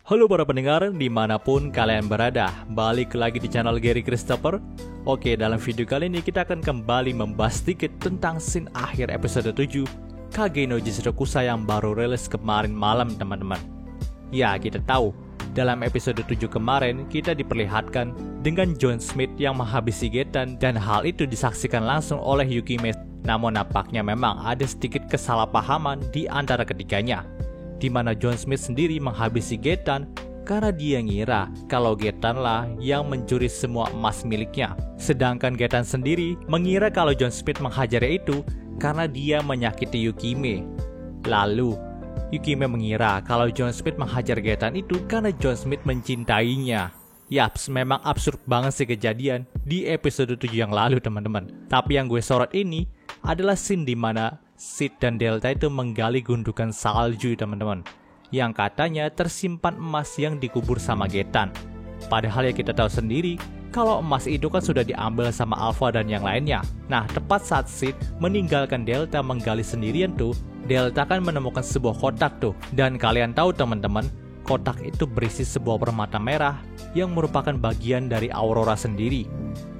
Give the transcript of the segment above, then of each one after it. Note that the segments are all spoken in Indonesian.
Halo para pendengar, dimanapun kalian berada, balik lagi di channel Gary Christopher. Oke, dalam video kali ini kita akan kembali membahas sedikit tentang scene akhir episode 7 Kage no Jisrokusa yang baru rilis kemarin malam teman-teman. Ya, kita tahu, dalam episode 7 kemarin kita diperlihatkan dengan John Smith yang menghabisi Getan dan hal itu disaksikan langsung oleh Yukime. Namun nampaknya memang ada sedikit kesalahpahaman di antara ketiganya, di mana John Smith sendiri menghabisi Getan karena dia ngira kalau Getan lah yang mencuri semua emas miliknya. Sedangkan Getan sendiri mengira kalau John Smith menghajarnya itu karena dia menyakiti Yukime. Lalu Yukime mengira kalau John Smith menghajar Getan itu karena John Smith mencintainya. Yaps, memang absurd banget sih kejadian di episode 7 yang lalu teman-teman. Tapi yang gue sorot ini adalah scene di mana Sid dan Delta itu menggali gundukan salju teman-teman, yang katanya tersimpan emas yang dikubur sama Getan. Padahal ya kita tahu sendiri kalau emas itu kan sudah diambil sama Alpha dan yang lainnya. Nah, tepat saat Sid meninggalkan Delta menggali sendirian tuh, Delta kan menemukan sebuah kotak tuh. Dan kalian tahu teman-teman, kotak itu berisi sebuah permata merah yang merupakan bagian dari Aurora sendiri.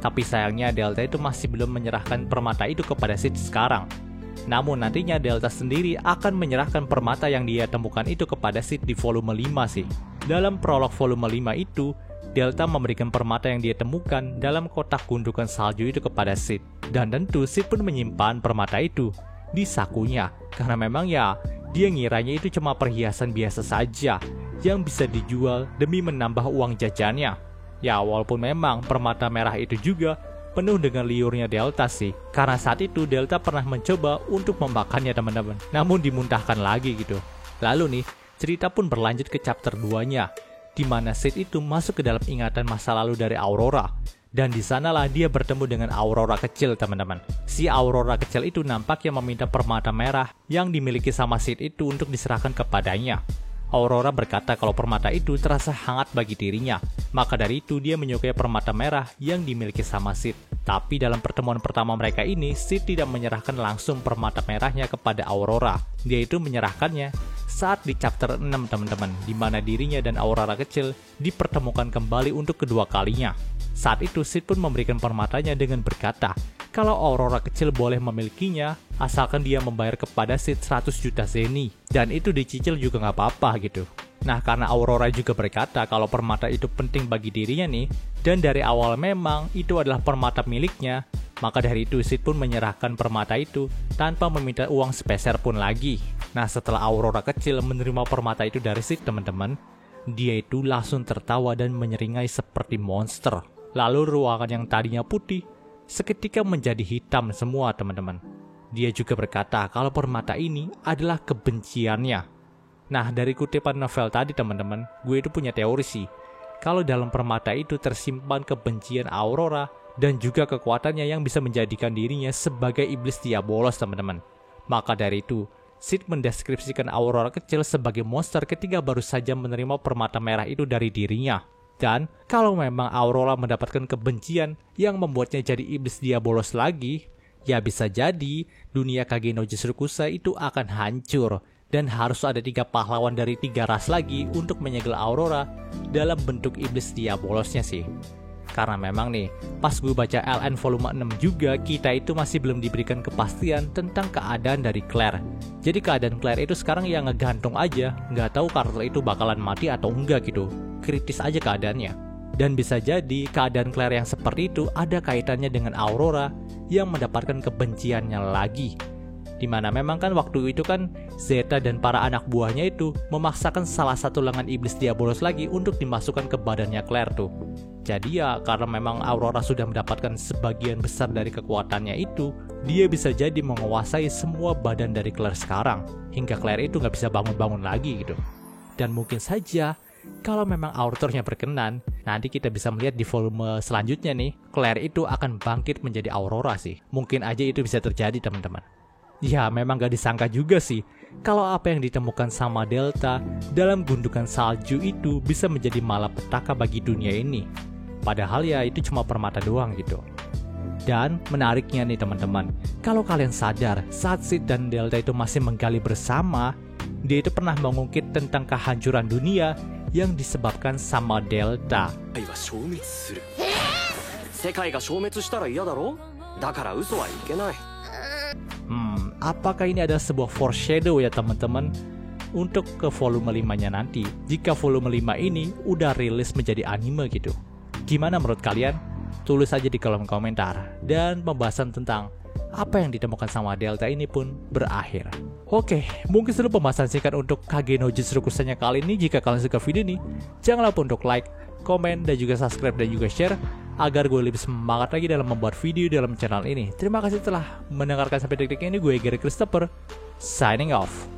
Tapi sayangnya Delta itu masih belum menyerahkan permata itu kepada Sid sekarang. Namun nantinya Delta sendiri akan menyerahkan permata yang dia temukan itu kepada Sid di volume 5 sih. Dalam prolog volume 5 itu, Delta memberikan permata yang dia temukan dalam kotak gundukan salju itu kepada Sid. Dan tentu Sid pun menyimpan permata itu di sakunya, karena memang ya dia ngiranya itu cuma perhiasan biasa saja yang bisa dijual demi menambah uang jajannya. Ya, walaupun memang permata merah itu juga penuh dengan liurnya Delta sih, karena saat itu Delta pernah mencoba untuk memakannya teman-teman, namun dimuntahkan lagi gitu. Lalu nih, cerita pun berlanjut ke chapter 2-nya, di mana Sid itu masuk ke dalam ingatan masa lalu dari Aurora, dan di sanalah dia bertemu dengan Aurora kecil teman-teman. Si Aurora kecil itu nampaknya meminta permata merah yang dimiliki sama Sid itu untuk diserahkan kepadanya. Aurora berkata kalau permata itu terasa hangat bagi dirinya, maka dari itu dia menyukai permata merah yang dimiliki sama Sid. Tapi dalam pertemuan pertama mereka ini, Sid tidak menyerahkan langsung permata merahnya kepada Aurora. Dia itu menyerahkannya saat di chapter 6 teman-teman, di mana dirinya dan Aurora kecil dipertemukan kembali untuk kedua kalinya. Saat itu Sid pun memberikan permatanya dengan berkata kalau Aurora kecil boleh memilikinya asalkan dia membayar kepada Sid 100 juta zeni, dan itu dicicil juga nggak apa-apa gitu. Nah, karena Aurora juga berkata kalau permata itu penting bagi dirinya nih, dan dari awal memang itu adalah permata miliknya, maka dari itu Sid pun menyerahkan permata itu tanpa meminta uang sepeser pun lagi. Nah, setelah Aurora kecil menerima permata itu dari Sid teman-teman, dia itu langsung tertawa dan menyeringai seperti monster. Lalu ruangan yang tadinya putih seketika menjadi hitam semua teman-teman. Dia juga berkata kalau permata ini adalah kebenciannya. Nah, dari kutipan novel tadi teman-teman, gue itu punya teori sih, kalau dalam permata itu tersimpan kebencian Aurora dan juga kekuatannya yang bisa menjadikan dirinya sebagai iblis diabolos teman-teman. Maka dari itu, Sid mendeskripsikan Aurora kecil sebagai monster ketika baru saja menerima permata merah itu dari dirinya. Dan kalau memang Aurora mendapatkan kebencian yang membuatnya jadi iblis diabolos lagi, ya bisa jadi dunia Kage no Jisrokusa itu akan hancur dan harus ada 3 pahlawan dari 3 ras lagi untuk menyegel Aurora dalam bentuk iblis diabolosnya sih. Karena memang nih, pas gue baca LN volume 6 juga, kita itu masih belum diberikan kepastian tentang keadaan dari Claire. Jadi keadaan Claire itu sekarang yang ngegantung aja, nggak tahu karakter itu bakalan mati atau enggak gitu. Kritis aja keadaannya. Dan bisa jadi keadaan Claire yang seperti itu ada kaitannya dengan Aurora yang mendapatkan kebenciannya lagi. Dimana memang kan waktu itu kan Zeta dan para anak buahnya itu memaksakan salah satu lengan iblis diabolos lagi untuk dimasukkan ke badannya Claire tuh. Jadi ya karena memang Aurora sudah mendapatkan sebagian besar dari kekuatannya itu, dia bisa jadi menguasai semua badan dari Claire sekarang, hingga Claire itu nggak bisa bangun-bangun lagi gitu. Dan mungkin saja kalau memang authornya berkenan, nanti kita bisa melihat di volume selanjutnya nih, Claire itu akan bangkit menjadi Aurora sih. Mungkin aja itu bisa terjadi teman-teman. Ya memang gak disangka juga sih kalau apa yang ditemukan sama Delta dalam gundukan salju itu bisa menjadi malapetaka bagi dunia ini. Padahal ya itu cuma permata doang gitu. Dan menariknya nih teman-teman, kalau kalian sadar saat Sid dan Delta itu masih menggali bersama, dia itu pernah mengungkit tentang kehancuran dunia yang disebabkan sama Delta. 世界は消滅する。世界が消滅したら嫌だろ？だから嘘はいけない。 Apakah ini adalah sebuah foreshadow ya teman-teman untuk ke volume 5-nya nanti, jika volume 5 ini udah rilis menjadi anime gitu. Gimana menurut kalian? Tulis aja di kolom komentar. Dan pembahasan tentang apa yang ditemukan sama Delta ini pun berakhir. Oke, mungkin seluruh pembahasan singkat untuk Kage no Jutsu Kusanya kali ini. Jika kalian suka video ini, jangan lupa untuk like, komen, dan juga subscribe dan juga share agar gue lebih semangat lagi dalam membuat video dalam channel ini. Terima kasih telah mendengarkan sampai detik ini. Gue Gary Christopher, signing off.